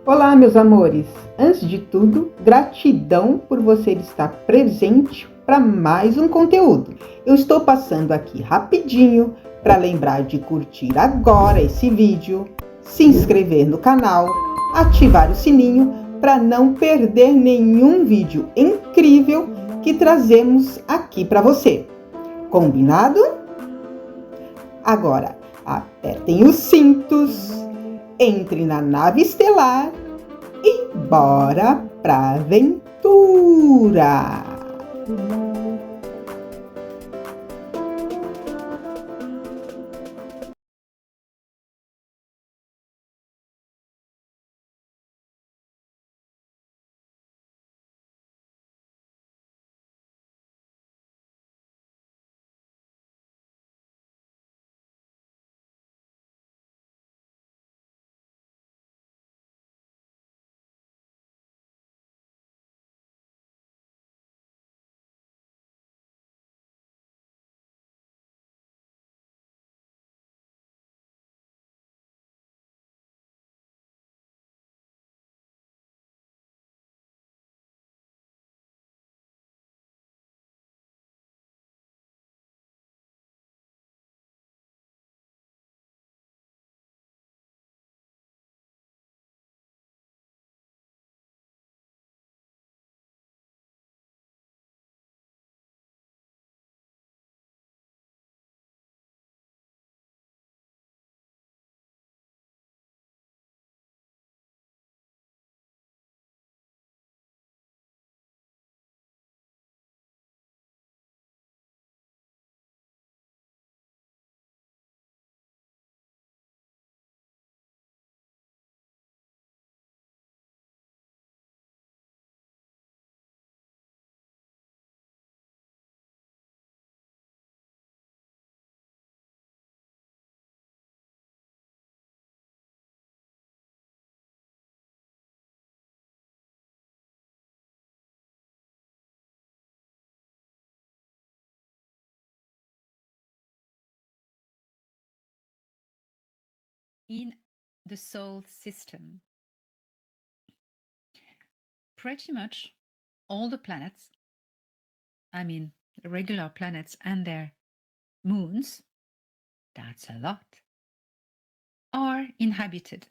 Olá, meus amores! Antes de tudo, gratidão por você estar presente para mais um conteúdo. Eu estou passando aqui rapidinho para lembrar de curtir agora esse vídeo, se inscrever no canal, ativar o sininho para não perder nenhum vídeo incrível que trazemos aqui para você. Combinado? Agora, apertem os cintos, entre na nave estelar e bora pra aventura! In the solar system, pretty much all the planets, I mean, the regular planets and their moons, that's a lot, are inhabited.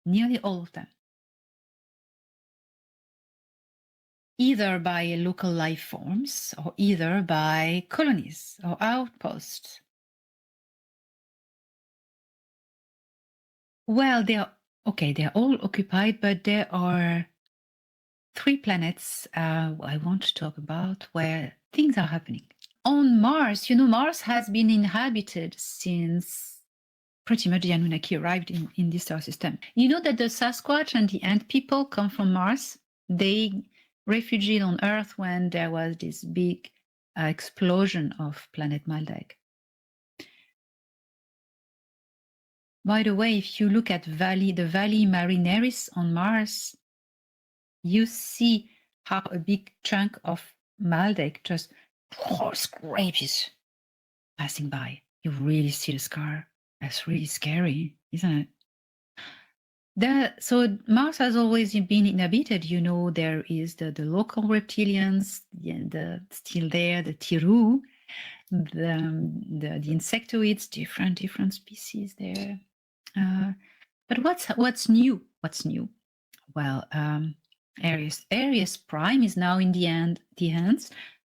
Nearly all of them. Either by local life forms or either by colonies or outposts. Well, they're all occupied, but there are 3 planets I want to talk about where things are happening. On Mars, Mars has been inhabited since pretty much the Anunnaki arrived in this star system. You know that the Sasquatch and the Ant people come from Mars? They refugeed on Earth when there was this big explosion of planet Maldek. By the way, if you look at the Valley Marineris on Mars, you see how a big chunk of Maldek just scrapes passing by. You really see the scar. That's really scary, isn't it? So Mars has always been inhabited. There is the local reptilians, still there, the Tiru, the insectoids, different species there. But what's new? What's new? Well, Aries Prime is now in the hands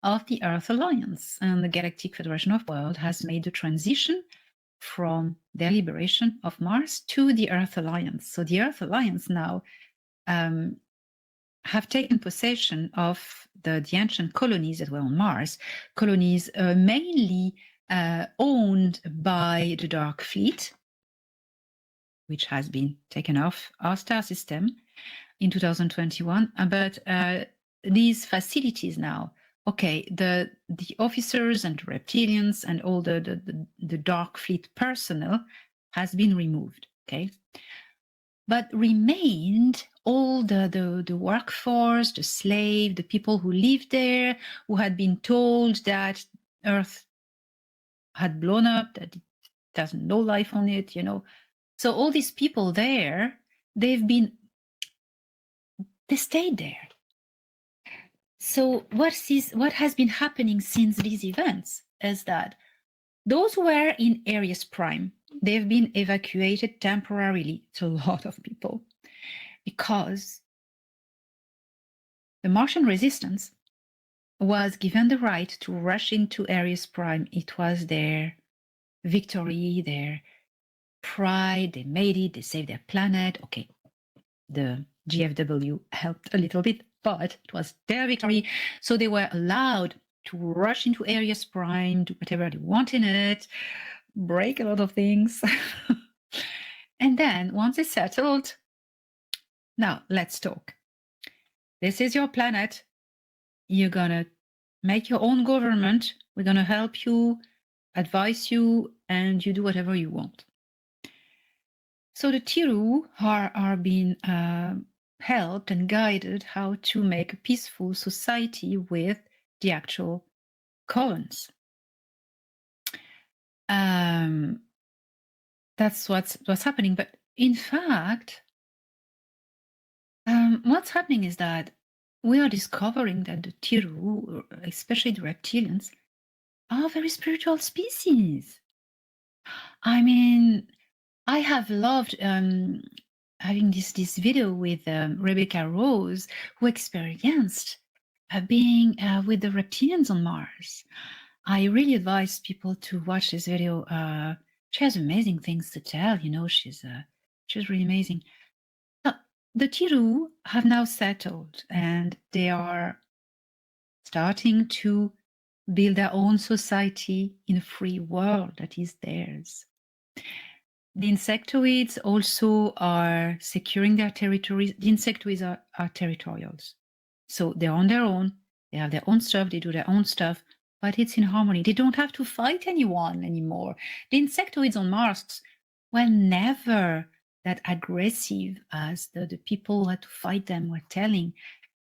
of the Earth Alliance, and the Galactic Federation of World has made the transition from their liberation of Mars to the Earth Alliance. So the Earth Alliance now have taken possession of the ancient colonies that were on Mars, colonies mainly owned by the Dark Fleet, which has been taken off our star system in 2021. But these facilities now, the officers and reptilians and all the Dark Fleet personnel has been removed, but remained all the workforce, the slave, the people who lived there, who had been told that Earth had blown up, that it doesn't know life on it, So all these people there, they stayed there. So what has been happening since these events is that those who were in Aries Prime, they've been evacuated temporarily. It's a lot of people because the Martian resistance was given the right to rush into Aries Prime. It was their victory, their pride. They made it. They saved their planet. Okay, the GFW helped a little bit, but it was their victory. So they were allowed to rush into Aries Prime, do whatever they want in it, break a lot of things. And then once it's settled, now let's talk. This is your planet. You're going to make your own government. We're going to help you, advise you, and you do whatever you want. So the Tiru are being helped and guided how to make a peaceful society with the actual colons. That's what's happening. But in fact, what's happening is that we are discovering that the Tiru, especially the reptilians, are very spiritual species. I mean, I have loved having this video with Rebecca Rose, who experienced being with the reptilians on Mars. I really advise people to watch this video. She has amazing things to tell. You know, she's really amazing. The Tiru have now settled, and they are starting to build their own society in a free world that is theirs. The insectoids also are securing their territories. The insectoids are territorials. So they're on their own. They have their own stuff. They do their own stuff, but it's in harmony. They don't have to fight anyone anymore. The insectoids on Mars were never that aggressive as the people who had to fight them were telling.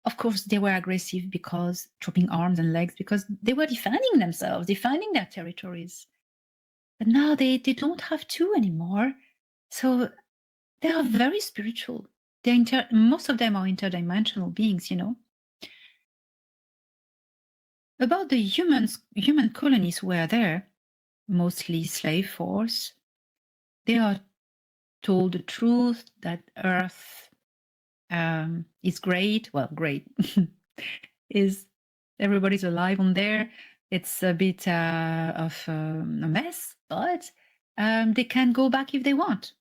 Of course, they were aggressive because chopping arms and legs, because they were defending themselves, defending their territories. But now they don't have to anymore. So they are very spiritual. Most of them are interdimensional beings, you know. About the human colonies who were there, mostly slave force, they are told the truth that Earth is great. Well, great is everybody's alive on there. It's a bit of a mess, but they can go back if they want.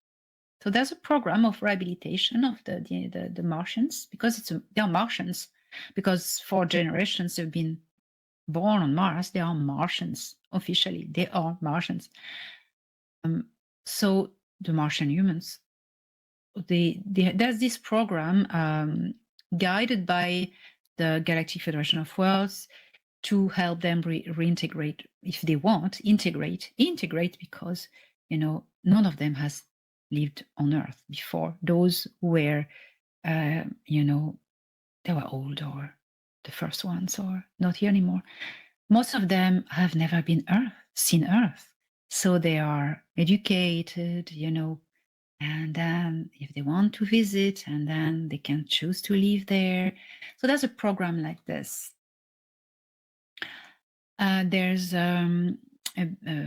So there's a program of rehabilitation of the Martians, because they are Martians, because for generations they've been born on Mars. They are Martians officially. They are Martians. So the Martian humans, there's this program guided by the Galactic Federation of Worlds to help them reintegrate if they want. Integrate because, you know, none of them has lived on Earth before. Those were, you know, they were old, or the first ones, or not here anymore. Most of them have never seen Earth. So they are educated, you know, and then if they want to visit, and then they can choose to live there. So there's a program like this. There's a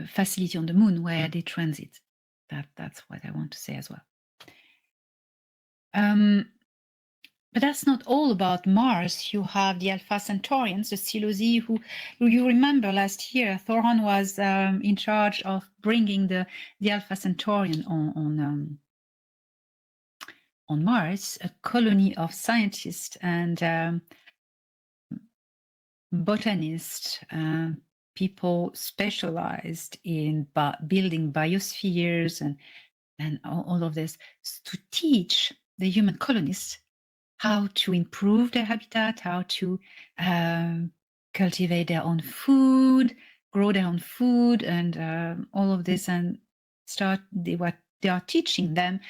facility on the moon where they transit. That's what I want to say as well. But that's not all about Mars. You have the Alpha Centaurians, the Silozi, who you remember last year, Thoron was in charge of bringing the Alpha Centaurian on Mars, a colony of scientists and botanists, people specialized in building biospheres and all of this, to teach the human colonists how to improve their habitat, how to cultivate their own food, grow their own food, and all of this, and they are teaching them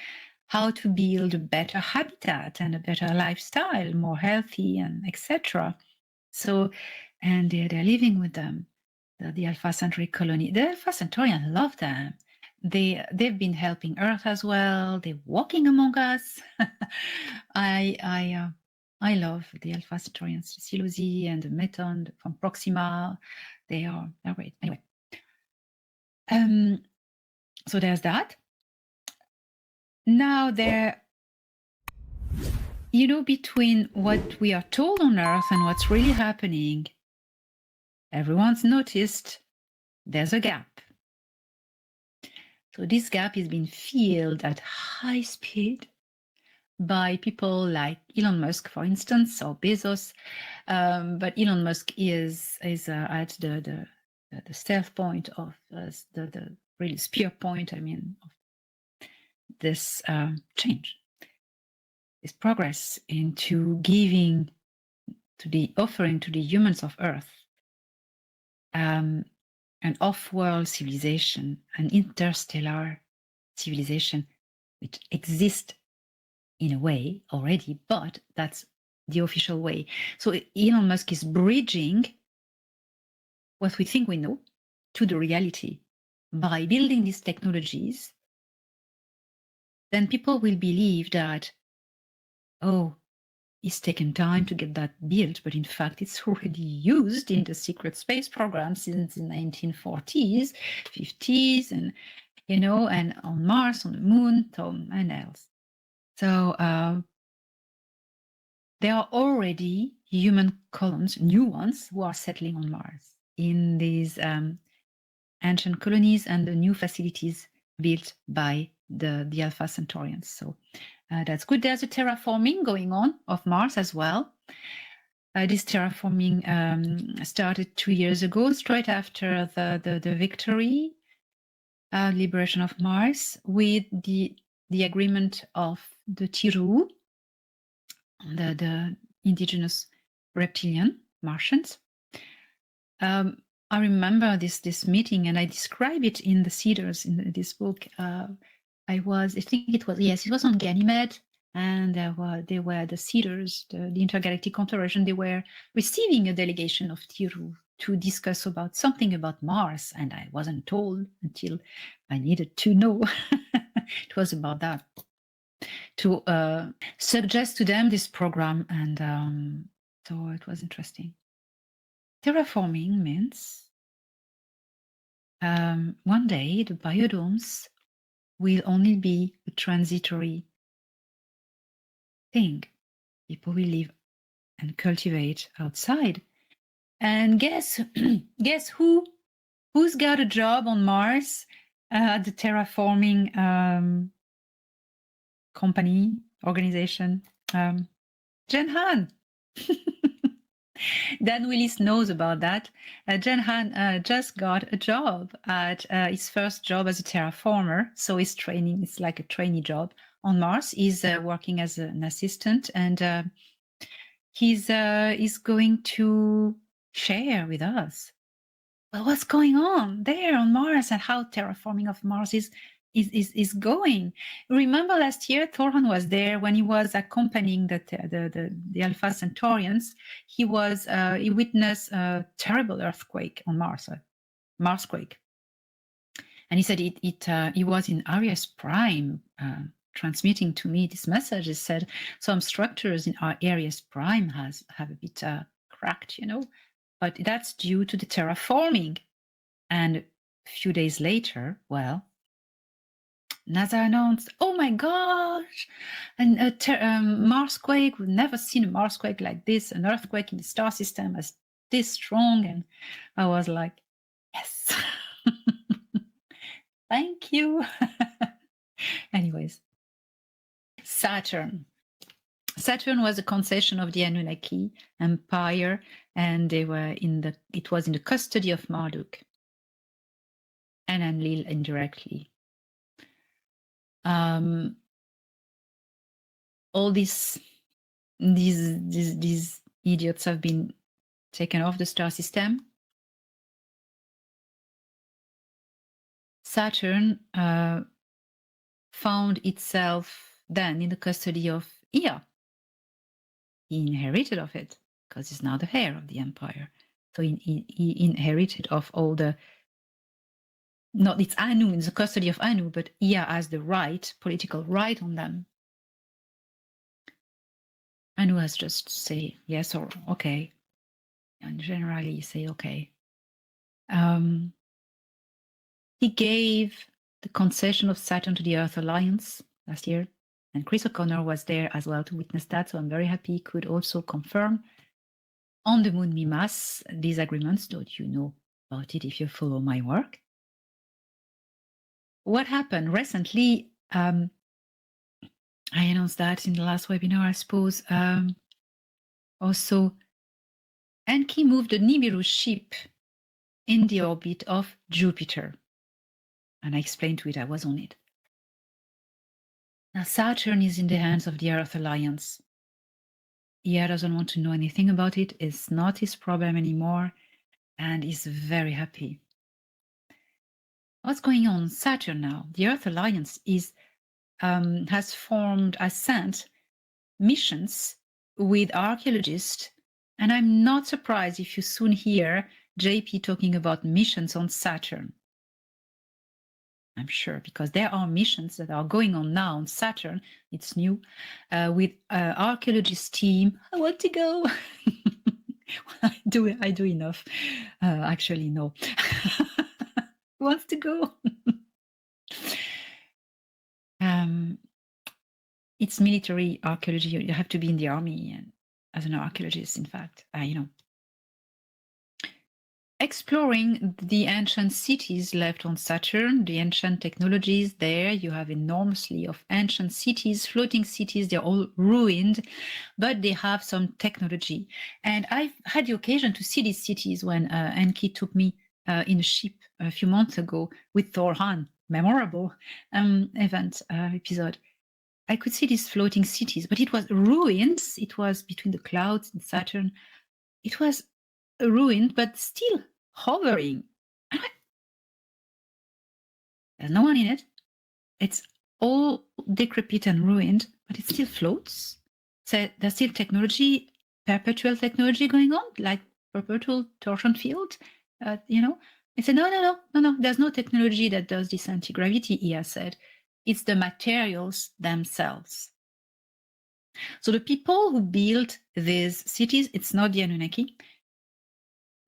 how to build a better habitat and a better lifestyle, more healthy, and etc. So, and they're living with them, the Alpha Centauri colony. The Alpha Centaurians love them. they've been helping Earth as well. They're walking among us. I love the Alpha Centaurians, Silusi and the Meton from Proxima. They're great. Anyway, so there's that. Now between what we are told on Earth and what's really happening, everyone's noticed there's a gap. So this gap is being filled at high speed by people like Elon Musk, for instance, or Bezos. But Elon Musk is at the stealth point of the really spear point, of this change, this progress into offering to the humans of Earth an off-world civilization, an interstellar civilization, which exists in a way already, but that's the official way. So Elon Musk is bridging what we think we know to the reality by building these technologies. Then people will believe that, oh, it's taken time to get that built, but in fact, it's already used in the secret space program since the 1940s, 50s, and and on Mars, on the Moon, and else. So there are already human colonies, new ones, who are settling on Mars in these ancient colonies and the new facilities built by the Alpha Centaurians. So that's good. There's a terraforming going on of Mars as well. This terraforming started 2 years ago, straight after the victory, liberation of Mars, with the agreement of the Tiru, the indigenous reptilian Martians. I remember this meeting, and I describe it in the Cedars in this book. It was on Ganymede, and they were the Cedars, the Intergalactic Confederation. They were receiving a delegation of Tiru to discuss about something about Mars, and I wasn't told until I needed to know. It was about that, to suggest to them this program, and so it was interesting. Terraforming means one day the biodomes will only be a transitory thing. People will live and cultivate outside. And guess who's got a job on Mars at the terraforming company, organization? Jen Han. Dan Willis knows about that. Jen Han just got a job at his first job as a terraformer. So he's training, it's like a trainee job on Mars. He's working as an assistant, and he's going to share with us what's going on there on Mars and how terraforming of Mars is going. Remember last year, Thorhan was there when he was accompanying the Alpha Centaurians. He witnessed a terrible earthquake on Mars, Marsquake, and he said he was in Aries Prime, transmitting to me this message. He said some structures in our Aries Prime have a bit cracked, but that's due to the terraforming. And a few days later, NASA announced, oh my gosh, and Marsquake, we've never seen a Marsquake like this, an earthquake in the star system as this strong. And I was like, yes, thank you. Anyways, Saturn was a concession of the Anunnaki Empire, and it was in the custody of Marduk and Enlil indirectly. All these idiots have been taken off the star system. Saturn found itself then in the custody of Ea. He inherited of it because he's now the heir of the empire. So he inherited of all the not it's Anu in the custody of Anu, but Ea has the right, political right on them. Anu has just say yes or okay, and generally say okay. He gave the concession of Saturn to the Earth Alliance last year, and Chris O'Connor was there as well to witness that, so I'm very happy he could also confirm on the moon Mimas these agreements. Don't you know about it if you follow my work? What happened recently, I announced that in the last webinar, I suppose. Also, Enki moved the Nibiru ship in the orbit of Jupiter. And I explained to it, I was on it. Now, Saturn is in the hands of the Earth Alliance. Ea doesn't want to know anything about it. It's not his problem anymore. And is very happy. What's going on Saturn now? The Earth Alliance has sent missions with archaeologists, and I'm not surprised if you soon hear JP talking about missions on Saturn. I'm sure, because there are missions that are going on now on Saturn. It's new, with archaeologist team. I want to go. I do enough. Actually, no. Wants to go. It's military archaeology. You have to be in the army and as an archaeologist, in fact, exploring the ancient cities left on Saturn, the ancient technologies there. You have enormously of ancient cities, floating cities. They're all ruined, but they have some technology. And I've had the occasion to see these cities when Enki took me in a ship a few months ago with Thor Han, memorable event episode. I could see these floating cities, but it was ruins. It was between the clouds and Saturn. It was ruined, but still hovering. There's no one in it. It's all decrepit and ruined, but it still floats. So there's still technology, perpetual technology going on, like perpetual torsion field. I said, no. There's no technology that does this anti-gravity, Ea said. It's the materials themselves. So the people who built these cities, it's not the Anunnaki.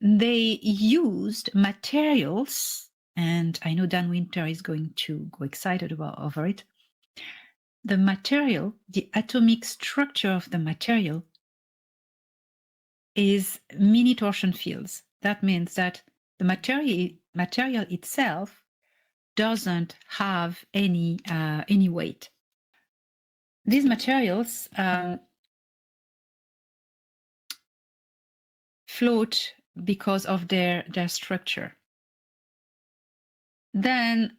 They used materials, and I know Dan Winter is going to go excited over it. The material, the atomic structure of the material is mini torsion fields. That means that the material itself doesn't have any weight. These materials float because of their structure. Then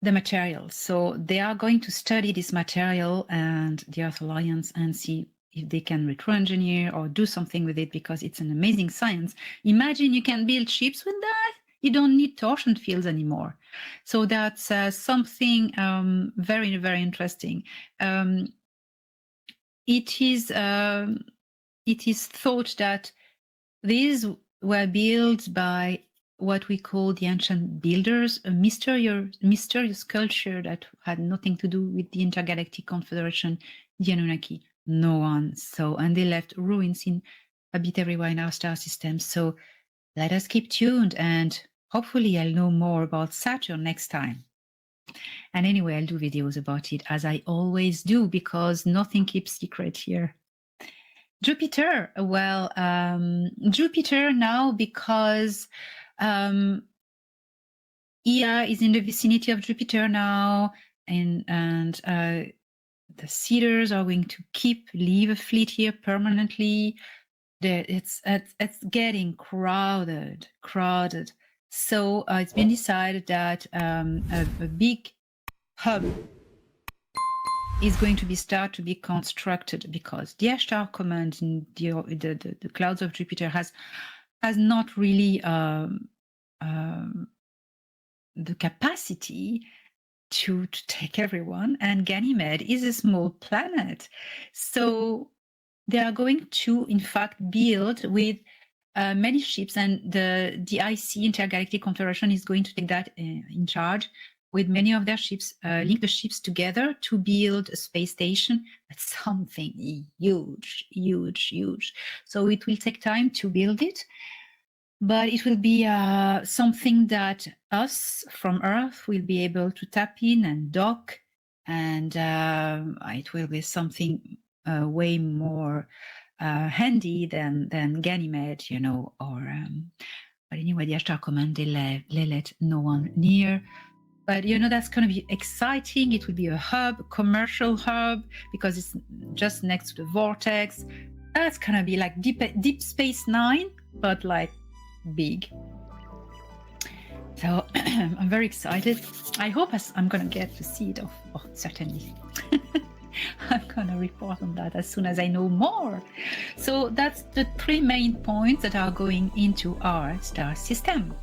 the materials. So they are going to study this material and the Earth Alliance and see if they can retro-engineer or do something with it, because it's an amazing science. Imagine you can build ships with that. You don't need torsion fields anymore. So that's something very, very interesting. It is thought that these were built by what we call the ancient builders, a mysterious culture that had nothing to do with the Intergalactic Confederation, the Anunnaki. No one saw, and they left ruins in a bit everywhere in our star system. So let us keep tuned, and hopefully I'll know more about Saturn next time. And anyway, I'll do videos about it, as I always do, because nothing keeps secret here. Jupiter, well, Jupiter now, because Ea is in the vicinity of Jupiter now, and the Cedars are going to leave a fleet here permanently. It's getting crowded. So it's been decided that a big hub is going to start to be constructed, because the Ashtar command in the clouds of Jupiter has not really the capacity to take everyone, and Ganymede is a small planet. So they are going to, in fact, build with many ships, and the DIC, Intergalactic Confederation, is going to take that in charge with many of their ships, link the ships together to build a space station. That's something huge, huge, huge. So it will take time to build it, but it will be something that us from Earth will be able to tap in and dock, and it will be something way more handy than Ganymede, you know, or but anyway, the Ashtar Command, they let no one near. But you know, that's going to be exciting. It will be a hub, commercial hub, because it's just next to the vortex. That's going to be like Deep Space Nine, but like big. So I'm very excited. I hope I'm going to get to see it. Oh, certainly. I'm going to report on that as soon as I know more. So that's the 3 main points that are going into our star system.